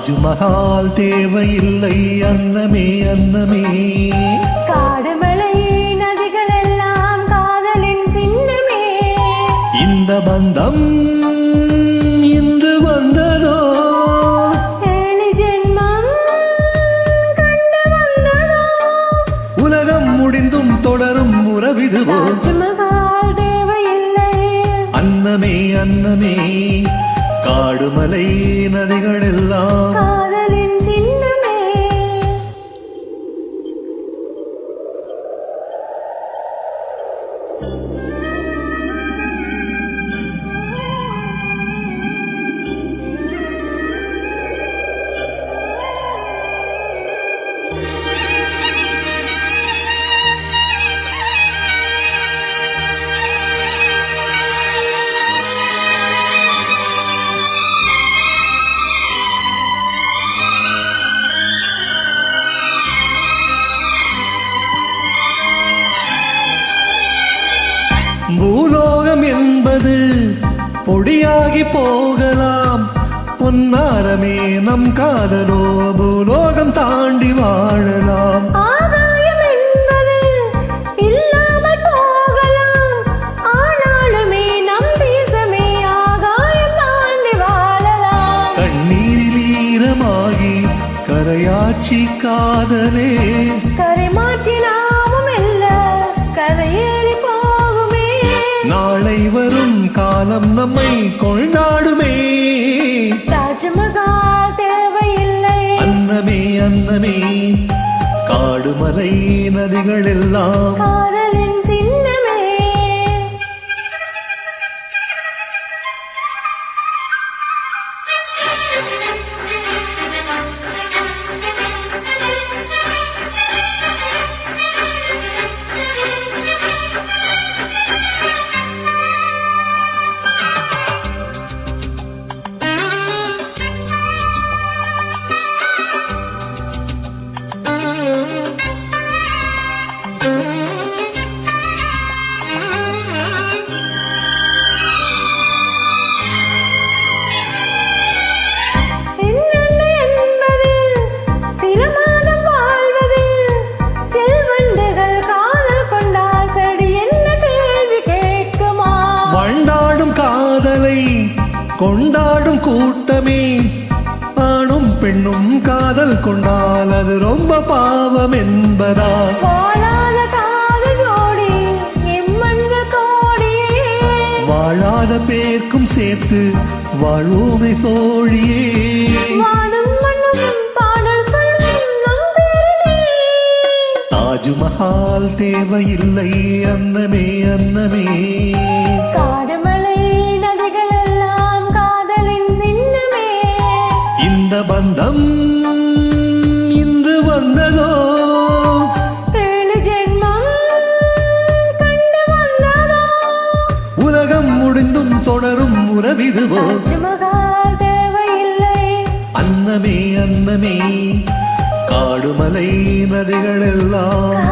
தாஜ்மஹால் தேவையில்லை அன்னமே அன்னமே, காடுமலை நதிகள் எல்லாம் காதலின் சின்னமே. இந்த பந்தம் இன்று வந்ததோ, 7 ஜென்மம் கண்டு வந்ததோ. உலகம் முடிந்தும் தொடரும் உறவிதுவோ. தாஜ்மஹால் தேவையில்லை அன்னமே அன்னமே, காடுமலை நதிகள் எல்லாம் காதலின் சின்னமே. பூலோகம் என்பது பொடியாகி போகலாம், பொன்னாரமே நம் காதலோ பூலோகம் தாண்டி வாழலாம். ஆகாயம் என்பது இல்லாமல் போகலாம், ஆனாலுமே நம் தேசமே ஆகாயம் தாண்டி வாழலாம். கண்ணீரில் ஈரமாகி கரையாச்சி காதலே, கரை மாற்றினாவும் இல்ல கரையேறி போகுமே. நாளை வரும் காலம் நம்மை கொண்டாடுமே. தாஜ்மஹால் தேவையில்லை அன்னமே அன்னமே, காடுமலை நதிகள் எல்லாம் காதலின் சின்னமே. கொண்டாடும் கூட்டமே, ஆணும் பெண்ணும் காதல் கொண்டால் அது ரொம்ப பாவம் என்பதா. வாழாத காதல் ஜோடி எம்மன்கள் கோடியே, வாழாத பேர்க்கும் சேர்த்து வாழ்வோமை தோழியே. வானும் மண்ணும் பாடல் சொல்லும் நம் பேரிலே. தாஜ்மஹால் தேவையில்லை அன்னமே அன்னமே, காடுமலை நதிகள் எல்லாம் காதலின் சின்னமே. இந்த பந்தம் இன்று வந்ததோ, 7 ஜென்மம் கண்டு வந்ததோ. உலகம் முடிந்தும் தொடரும் உறவிதுவோ. தாஜ்மஹால் தேவையில்லை அன்னமே அன்னமே, காடுமலை நதிகள் எல்லாம்